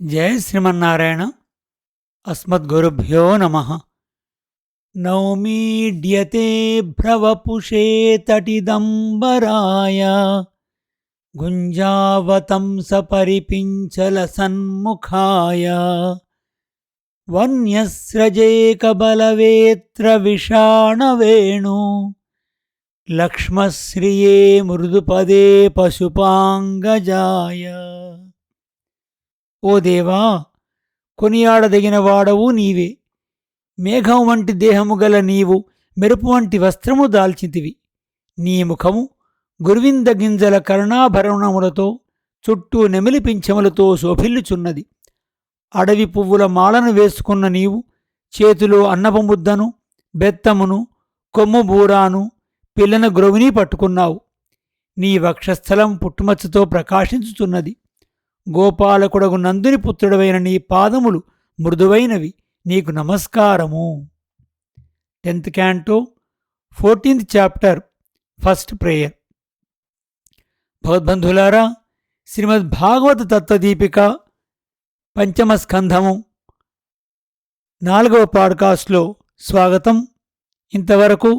జయ శ్రీమన్నారాయణ. అస్మద్గురుభ్యో నమ. నౌమీడ్యతే భ్రవపుషే తటిదంబరాయ గుంజావతంస పరిపించల సన్ముఖాయ వన్యస్రజేకబలవేత్ర విషాణవేణు లక్ష్మశ్రియే మృదుపదే పశుపాంగజాయ. ఓ దేవా, కొనియాడదగిన వాడవు నీవే. మేఘం వంటి దేహము గల నీవు మెరుపు వంటి వస్త్రము దాల్చితివి. నీ ముఖము గురువింద గింజల కర్ణాభరణములతో చుట్టూ నెమిలి పింఛములతో శోభిల్లుచున్నది. అడవి పువ్వుల మాలను వేసుకున్న నీవు చేతిలో అన్నపు ముద్దను, బెత్తమును, కొమ్ము బూరాను, పిల్లన గ్రొవిని పట్టుకున్నావు. నీ వక్షస్థలం పుట్టుమచ్చతో ప్రకాశించుచున్నది. గోపాలకుడగు నందుని పుత్రుడవైన నీ పాదములు మృదువైనవి. నీకు నమస్కారము. 10th Canto 14th Chapter first prayer. భగవద్బంధులారా, శ్రీమద్ భాగవత తత్వదీపిక పంచమ స్కంధము 4వ పాడ్కాస్ట్లో స్వాగతం. ఇంతవరకు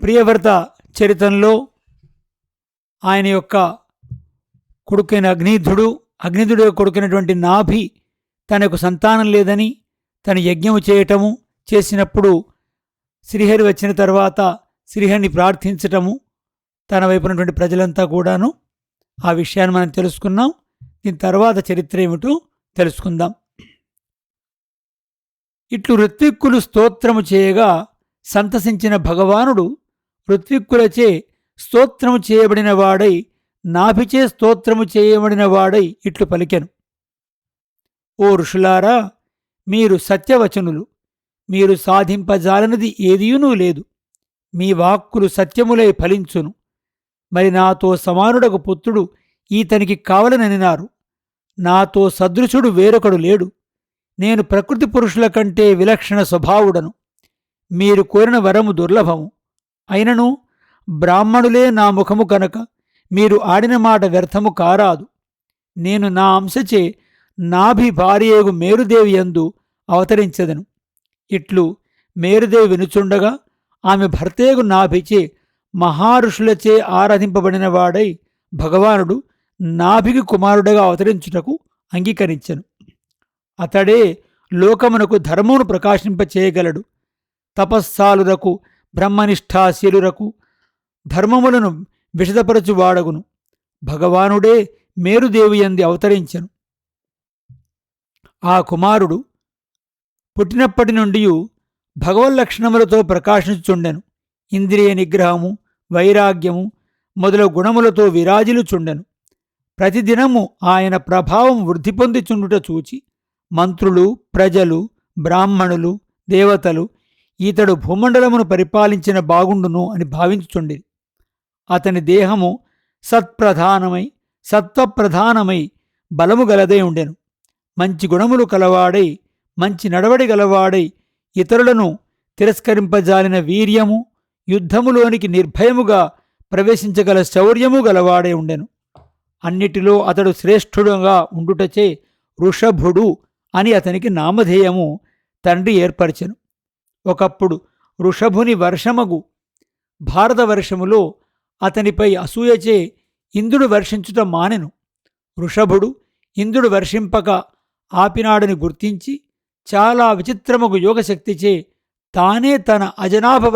ప్రియవ్రత చరితంలో ఆయన యొక్క కొడుకైన అగ్నిధుడు కొడుకుైనటువంటి నాభి తనకు సంతానం లేదని తను యజ్ఞము చేయటము చేసినప్పుడు శ్రీహరి వచ్చిన తర్వాత శ్రీహరిని ప్రార్థించటము, తన వైపునటువంటి ప్రజలంతా కూడాను ఆ విషయాన్ని మనం తెలుసుకున్నాం. దీని తర్వాత చరిత్ర ఏమిటో తెలుసుకుందాం. ఇట్లు ఋత్విక్కులు స్తోత్రము చేయగా సంతసించిన భగవానుడు ఋత్విక్కులచే స్తోత్రము చేయబడిన వాడై, నాభిచే స్తోత్రము చేయబడిన వాడై ఇట్లు పలికెను. ఓ ఋషులారా, మీరు సత్యవచనులు. మీరు సాధింపజాలనిది ఏదియునూ లేదు. మీ వాక్కులు సత్యములై ఫలించును. మరి నాతో సమానుడకు పుత్రుడు ఈతనికి కావలననినారు. నాతో సదృశుడు వేరొకడు లేడు. నేను ప్రకృతి పురుషుల కంటే విలక్షణ స్వభావుడను. మీరు కోరిన వరము దుర్లభము. అయినను బ్రాహ్మణులే నా ముఖము కనుక మీరు ఆడిన మాట వ్యర్థము కారాదు. నేను నా అంశచే నాభి భార్యేగు మేరుదేవి యందు అవతరించెదను. ఇట్లు మేరుదేవి వినుచుండగా ఆమె భర్తేగు నాభిచే మహారుషులచే ఆరాధింపబడిన వాడై భగవానుడు నాభికి కుమారుడగా అవతరించుటకు అంగీకరించెను. అతడే లోకమునకు ధర్మమును ప్రకాశింపచేయగలడు. తపస్సాలురకు, బ్రహ్మనిష్ఠాశీలురకు ధర్మములను విషదపరచువాడగును. భగవానుడే మేరుదేవి యందు అవతరించెను. ఆ కుమారుడు పుట్టినప్పటి నుండి భగవల్లక్షణములతో ప్రకాశించుచుండెను. ఇంద్రియ నిగ్రహము, వైరాగ్యము మొదలగు గుణములతో విరాజిల్లుచుండెను. ప్రతిదినము ఆయన ప్రభావం వృద్ధి పొందిచుండుట చూచి మంత్రులు, ప్రజలు, బ్రాహ్మణులు, దేవతలు ఈతడు భూమండలమును పరిపాలించిన బాగుండును అని భావించుచుండిరి. అతని దేహము సత్వప్రధానమై బలము గలదై ఉండెను. మంచి గుణములు కలవాడై, మంచి నడవడి గలవాడై, ఇతరులను తిరస్కరింపజాలిన వీర్యము, యుద్ధములోనికి నిర్భయముగా ప్రవేశించగల శౌర్యము గలవాడై ఉండెను. అన్నిటిలో అతడు శ్రేష్ఠుడుగా ఉండుటచే వృషభుడు అని అతనికి నామధేయము తండ్రి ఏర్పరచెను. ఒకప్పుడు వృషభుని వర్షమగు భారతవర్షములో అతనిపై అసూయచే ఇంద్రుడు వర్షించుట మానెను. వృషభుడు ఇంద్రుడు వర్షింపక ఆపినాడని గుర్తించి చాలా విచిత్రమగు యోగశక్తిచే తానే తన అజనాభ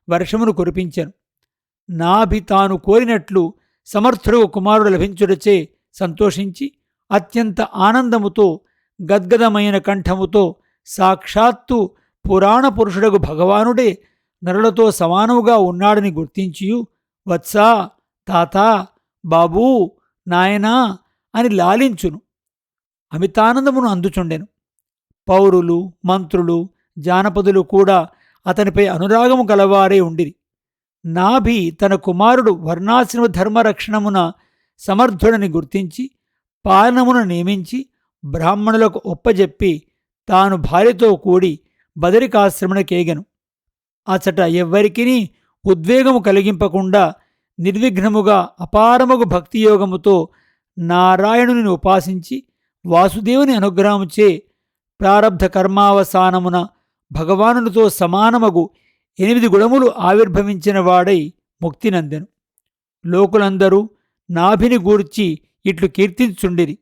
వర్షమును కురిపించెను. నాభి తాను కోరినట్లు సమర్థుడు కుమారుడు లభించుటచే సంతోషించి అత్యంత ఆనందముతో గద్గదమైన కంఠముతో సాక్షాత్తు పురాణ పురుషుడగు భగవానుడే నరులతో సమానముగా ఉన్నాడని గుర్తించియు వత్సా, తాతా, బాబూ, నాయనా అని లాలించును. అమితానందమును అందుచుండెను. పౌరులు, మంత్రులు, జానపదులు కూడా అతనిపై అనురాగము గలవారే ఉండిరి. నాభి తన కుమారుడు వర్ణాశ్రమ ధర్మరక్షణమున సమర్థుడని గుర్తించి పాలనమును నియమించి బ్రాహ్మణులకు ఒప్పజెప్పి తాను భార్యతో కూడి బదరికాశ్రమునకేగెను. అచట ఎవ్వరికినీ ఉద్వేగము కలిగింపకుండా నిర్విఘ్నముగా అపారమగు భక్తియోగముతో నారాయణుని ఉపాసించి వాసుదేవుని అనుగ్రహముచే ప్రారబ్ధ కర్మావసానమున భగవానునితో సమానమగు 8 గుణములు ఆవిర్భవించిన వాడై ముక్తినందెను. లోకులందరూ నాభిని గూర్చి ఇట్లు కీర్తించుండిరి.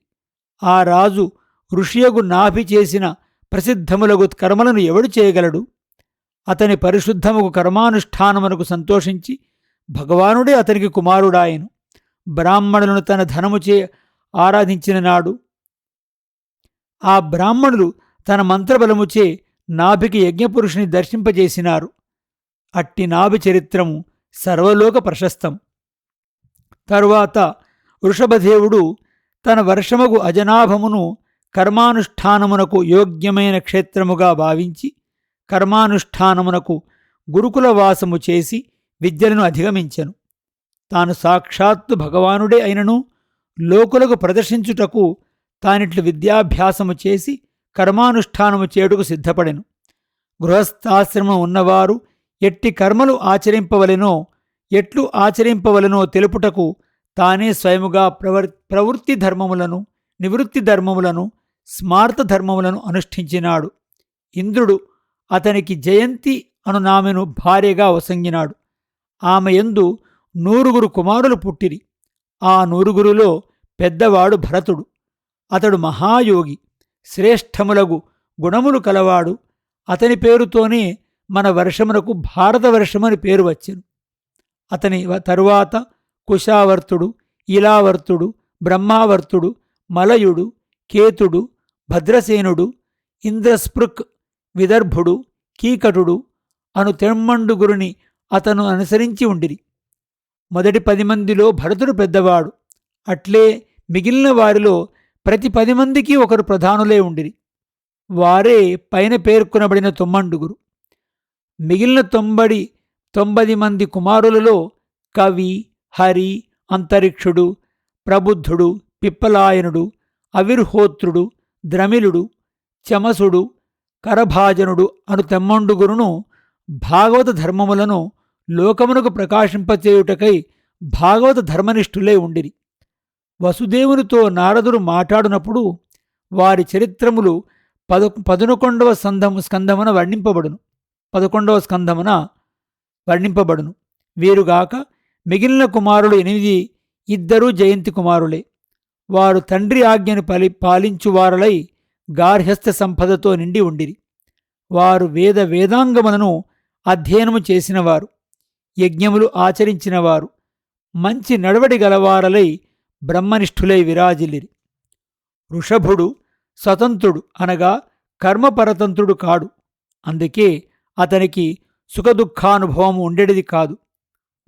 ఆ రాజు ఋషియగు నాభి చేసిన ప్రసిద్ధములగు కర్మలను ఎవడు చేయగలడు? అతని పరిశుద్ధముగు కర్మానుష్ఠానమునకు సంతోషించి భగవానుడే అతనికి కుమారుడాయను. బ్రాహ్మణులను తన ధనముచే ఆరాధించిన నాడు ఆ బ్రాహ్మణులు తన మంత్రబలముచే నాభికి యజ్ఞపురుషుని దర్శింపజేసినారు. అట్టి నాభి చరిత్రము సర్వలోక ప్రశస్తం. తరువాత వృషభదేవుడు తన వర్షమగు అజనాభమును కర్మానుష్ఠానమునకు యోగ్యమైన క్షేత్రముగా భావించి కర్మానుష్ఠానమునకు గురుకులవాసము చేసి విద్యలను అధిగమించెను. తాను సాక్షాత్తు భగవానుడే అయినను లోకులకు ప్రదర్శించుటకు తానిట్లు విద్యాభ్యాసము చేసి కర్మానుష్ఠానము చేయుటకు సిద్ధపడెను. గృహస్థాశ్రమం ఉన్నవారు ఎట్టి కర్మలు ఆచరింపవలెనో ఎట్లు ఆచరింపవలెనో తెలుపుటకు తానే స్వయముగా ప్రవృత్తి ధర్మములను నివృత్తి ధర్మములను స్మార్త ధర్మములను అనుష్ఠించినాడు. ఇంద్రుడు అతనికి జయంతి అనునామెను భార్యగా వసంగినాడు. ఆమె యందు 9 కుమారులు పుట్టిరి. ఆ 9లో పెద్దవాడు భరతుడు. అతడు మహాయోగి, శ్రేష్టములగు గుణములు కలవాడు. అతని పేరుతోనే మన వర్షమునకు భారతవర్షమని పేరు వచ్చెను. అతని తరువాత కుశావర్తుడు, ఇలావర్తుడు, బ్రహ్మావర్తుడు, మలయుడు, కేతుడు, భద్రసేనుడు, ఇంద్రస్పృక్, విదర్భుడు, కీకటుడు అను తెమ్మండుగురిని అతను అనుసరించి ఉండిరి. మొదటి 10 మందిలో భరతుడు పెద్దవాడు. అట్లే మిగిలిన వారిలో ప్రతి 10 మందికి ఒకరు ప్రధానులే ఉండిరి. వారే పైన పేర్కొనబడిన 9. మిగిలిన 90 మంది కుమారులలో కవి, హరి, అంతరిక్షుడు, ప్రబుద్ధుడు, పిప్పలాయనుడు, అవిర్హోత్రుడు, ద్రమిళుడు, చమసుడు, కరభాజనుడు అను 9 భాగవత ధర్మములను లోకమునకు ప్రకాశింపచేయుటకై భాగవత ధర్మనిష్ఠులే ఉండిరి. వసుదేవునితో నారదుడు మాట్లాడినప్పుడు వారి చరిత్రములు 11వ స్కంధమున వర్ణింపబడును. వీరుగాక మిగిలిన కుమారులు 8 ఇద్దరూ జయంతి కుమారులే. వారు తండ్రి ఆజ్ఞను పాలించువారలై గార్హస్థ సంపదతో నిండి ఉండిరి. వారు వేదాంగములను అధ్యయనము చేసినవారు, యజ్ఞములు ఆచరించినవారు, మంచి నడవడి గలవారలై బ్రహ్మనిష్ఠులై విరాజిల్లిరి. వృషభుడు స్వతంత్రుడు అనగా కర్మపరతంత్రుడు కాడు. అందుకే అతనికి సుఖదుఖానుభవము ఉండేది కాదు.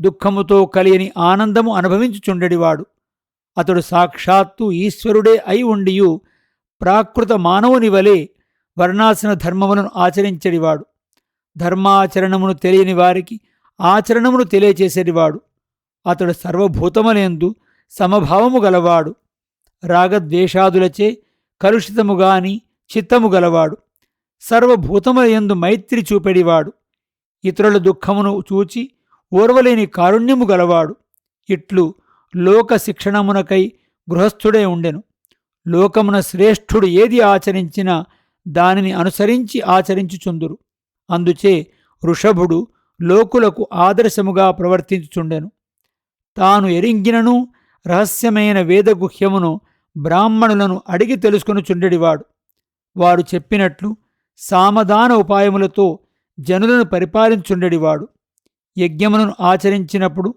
దుఃఖముతో కలియని ఆనందము అనుభవించుచుండెడివాడు. అతడు సాక్షాత్తు ఈశ్వరుడే అయి ఉండియు ప్రాకృత మానవుని వలె వర్ణాశ్రమ ధర్మములను ఆచరించెడివాడు. ధర్మాచరణమును తెలియని వారికి ఆచరణమును తెలియచేసేడివాడు. అతడు సర్వభూతములందు సమభావము గలవాడు. రాగద్వేషాదులచే కలుషితముగాని చిత్తము గలవాడు. సర్వభూతములందు మైత్రి చూపెడివాడు. ఇతరుల దుఃఖమును చూచి ఓర్వలేని కారుణ్యము గలవాడు. ఇట్లు లోక శిక్షణమునకై గృహస్థుడే ఉండెను. లోకమున శ్రేష్ఠుడు ఏది ఆచరించినా దానిని అనుసరించి ఆచరించుచుందురు. అందుచే వృషభుడు లోకులకు ఆదర్శముగా ప్రవర్తించుచుండెను. తాను ఎరింగినను రహస్యమైన వేదగుహ్యమును బ్రాహ్మణులను అడిగి తెలుసుకొనుచుండెడివాడు. వారు చెప్పినట్లు సామదాన ఉపాయములతో జనులను పరిపాలించుండెడివాడు. యజ్ఞములను ఆచరించినప్పుడు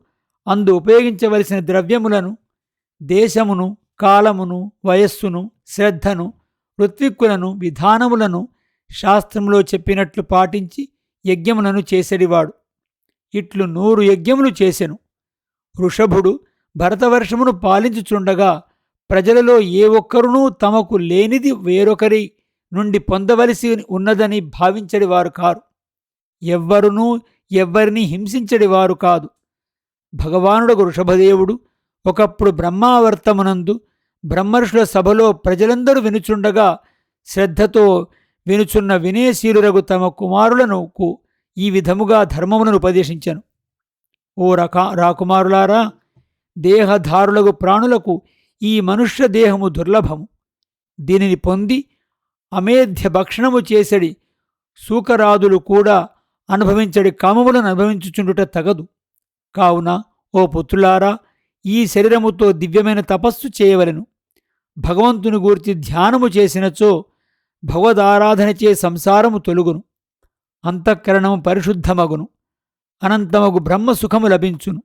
అందు ఉపయోగించవలసిన ద్రవ్యములను, దేశమును, కాలమును, వయస్సును, శ్రద్ధను, ఋత్విక్కులను, విధానములను శాస్త్రంలో చెప్పినట్లు పాటించి యజ్ఞములను చేసెడివాడు. ఇట్లు 100 యజ్ఞములు చేసెను. వృషభుడు భరతవర్షమును పాలించుచుండగా ప్రజలలో ఏ ఒక్కరునూ తమకు లేనిది వేరొకరి నుండి పొందవలసి ఉన్నదని భావించడివారు కారు. ఎవ్వరినీ హింసించడివారు కాదు. భగవానుడగు వృషభదేవుడు ఒకప్పుడు బ్రహ్మావర్తమునందు బ్రహ్మర్షుల సభలో ప్రజలందరూ వినుచుండగా శ్రద్ధతో వినుచున్న వినయశీలురగు తమ కుమారులకు ఈ విధముగా ధర్మములను ఉపదేశించెను. ఓ రాకుమారులారా, దేహధారులకు ప్రాణులకు ఈ మనుష్య దేహము దుర్లభము. దీనిని పొంది అమేధ్య భక్షణము చేసడి సూకరాదులు కూడా అనుభవించడి కామములను అనుభవించుచుండుట తగదు. కావున ఓ పుత్రులారా, ఈ శరీరముతో దివ్యమైన తపస్సు చేయవలెను. భగవంతుని గూర్చి ధ్యానము చేసినచో భగవదారాధనచే సంసారము తొలుగును, అంతఃకరణము పరిశుద్ధమగును, అనంతమగు బ్రహ్మసుఖము లభించును.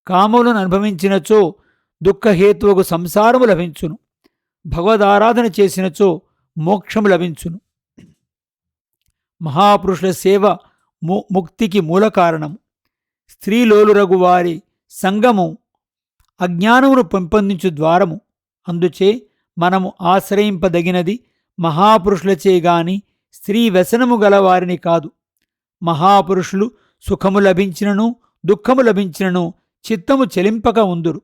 కామములను అనుభవించినచో దుఃఖహేతువగు సంసారము లభించును. భగవదారాధన చేసినచో మోక్షము లభించును. మహాపురుషుల సేవ ముక్తికి మూల కారణము. స్త్రీలోలురగు వారి సంగము అజ్ఞానమును పెంపొందించు ద్వారము. అందుచే మనము ఆశ్రయింపదగినది మహాపురుషులచే గాని స్త్రీ వ్యసనము గల వారిని కాదు. మహాపురుషులు సుఖము లభించినను దుఃఖము లభించినను చిత్తము చెలింపక ఉందురు.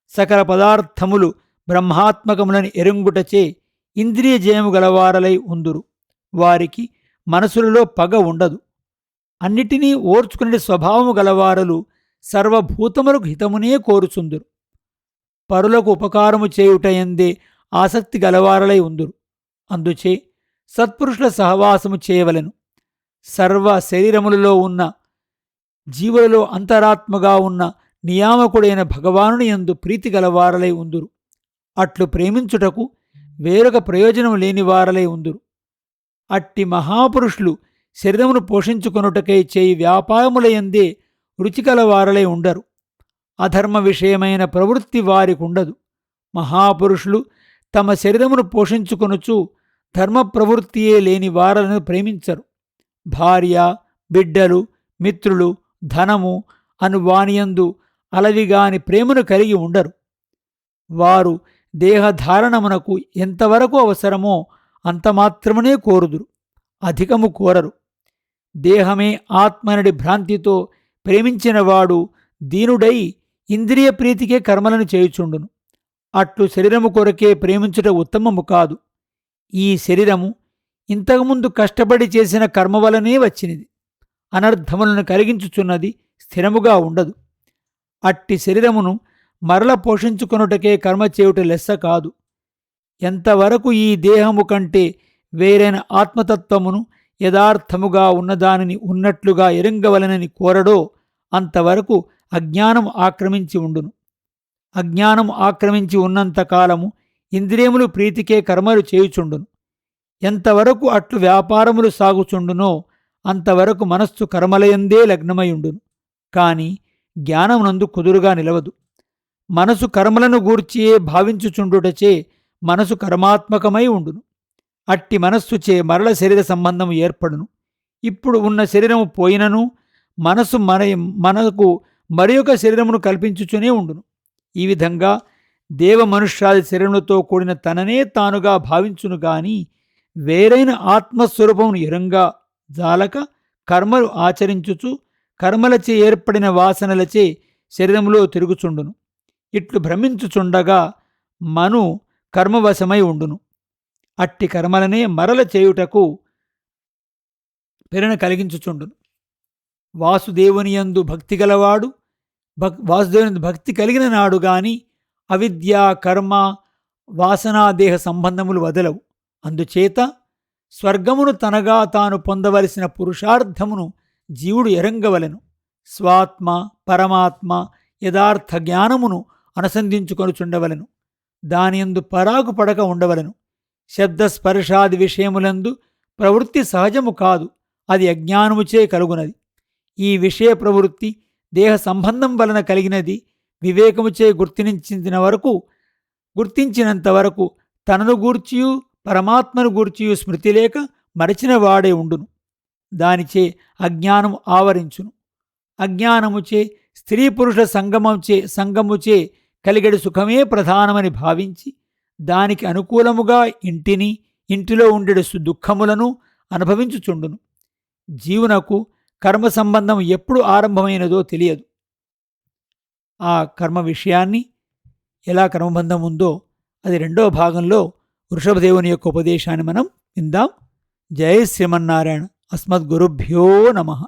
సకల పదార్థములు బ్రహ్మాత్మకములని ఎరుంగుటచే ఇంద్రియ జయము గలవారలై ఉందురు. వారికి మనసులలో పగ ఉండదు. అన్నిటినీ ఓర్చుకునే స్వభావము గలవారలు సర్వభూతములకు హితమునే కోరుచుందురు. పరులకు ఉపకారము చేయుటయందే ఆసక్తి గలవారలై ఉందురు. అందుచే సత్పురుషుల సహవాసము చేయవలెను. సర్వ శరీరములలో ఉన్న జీవులలో అంతరాత్మగా ఉన్న నియామకుడైన భగవానుని యందు ప్రీతి గలవారలై ఉందురు. అట్లు ప్రేమించుటకు వేరొక ప్రయోజనం లేని వారలై ఉందురు. అట్టి మహాపురుషులు శరీరమును పోషించుకొనుటకై చేయి వ్యాపారములయందే రుచికలవారలై ఉండరు. అధర్మ విషయమైన ప్రవృత్తి వారికుండదు. మహాపురుషులు తమ శరీరమును పోషించుకొనుచు ధర్మ ప్రవృత్తియే లేని వారలను ప్రేమించరు. భార్య, బిడ్డలు, మిత్రులు, ధనము అను వానియందు అలవిగాని ప్రేమను కలిగి ఉండరు. వారు దేహధారణమునకు ఎంతవరకు అవసరమో అంతమాత్రమునే కోరుదురు, అధికము కోరరు. దేహమే ఆత్మనడి భ్రాంతితో ప్రేమించినవాడు దీనుడై ఇంద్రియ ప్రీతికే కర్మలను చేయుచుండును. అట్లు శరీరము కొరకే ప్రేమించుట ఉత్తమము కాదు. ఈ శరీరము ఇంతకుముందు కష్టపడి చేసిన కర్మ వలనే వచ్చినది. అనర్థములను కలిగించుచున్నది, స్థిరముగా ఉండదు. అట్టి శరీరమును మరల పోషించుకొనుటకే కర్మ చేయుట లెస్స కాదు. ఎంతవరకు ఈ దేహము కంటే వేరైన ఆత్మతత్వమును యథార్థముగా ఉన్నదానిని ఉన్నట్లుగా ఎరుంగవలనని కోరడో అంతవరకు అజ్ఞానము ఆక్రమించి ఉండును. అజ్ఞానము ఆక్రమించి ఉన్నంతకాలము ఇంద్రియములు ప్రీతికే కర్మలు చేయుచుండును. ఎంతవరకు అట్లు వ్యాపారములు సాగుచుండునో అంతవరకు మనస్సు కర్మలయందే లగ్నమైయుండును. కాని జ్ఞానమునందు కుదురుగా నిలవదు. మనసు కర్మలను గూర్చియే భావించుచుండుటచే మనసు కర్మాత్మకమై ఉండును. అట్టి మనస్సుచే మరల శరీర సంబంధము ఏర్పడును. ఇప్పుడు ఉన్న శరీరము పోయినను మనసు మనకు మరి ఒక శరీరమును కల్పించుచునే ఉండును. ఈ విధంగా దేవ మనుష్యాది శరీరములతో కూడిన తననే తానుగా భావించును గాని వేరైన ఆత్మస్వరూపమును ఎరంగా జాలక కర్మలు ఆచరించుచు కర్మలచే ఏర్పడిన వాసనలచే శరీరములో తిరుగుచుండును. ఇట్లు భ్రమించుచుండగా మను కర్మవశమై ఉండును. అట్టి కర్మలనే మరల చేయుటకు ప్రేరణ కలిగించుచుండును. వాసుదేవునియందు భక్తి గలవాడు వాసుదేవుని భక్తి కలిగిన నాడు గాని అవిద్య, కర్మ, వాసనాదేహ సంబంధములు వదలవు. అందుచేత స్వర్గమును తనగా తాను పొందవలసిన పురుషార్థమును జీవుడు ఎరంగవలెను. స్వాత్మ, పరమాత్మ యథార్థ జ్ఞానమును అనుసంధించుకొనుచుండవలెను. దానియందు పరాకు పడక ఉండవలెను. శబ్దస్పర్శాది విషయములందు ప్రవృత్తి సహజము కాదు, అది అజ్ఞానముచే కలుగునది. ఈ విషయ ప్రవృత్తి దేహ సంబంధం వలన కలిగినది. వివేకముచే గుర్తించినంత వరకు తనను గూర్చియు పరమాత్మను గూర్చియు స్మృతి లేక మరచిన వాడే ఉండును. దానిచే అజ్ఞానము ఆవరించును. అజ్ఞానముచే స్త్రీ పురుష సంగముచే కలిగడి సుఖమే ప్రధానమని భావించి దానికి అనుకూలముగా ఇంటిలో ఉండెడు దుఃఖములను అనుభవించుచుండును. జీవునకు కర్మ సంబంధం ఎప్పుడు ఆరంభమైనదో తెలియదు. ఆ కర్మ విషయాన్ని, ఎలా కర్మబంధం ఉందో అది రెండవ భాగంలో వృషభదేవుని యొక్క ఉపదేశాన్ని మనం విందాం. జై శ్రీమన్నారాయణ. అస్మద్గురుభ్యో నమః.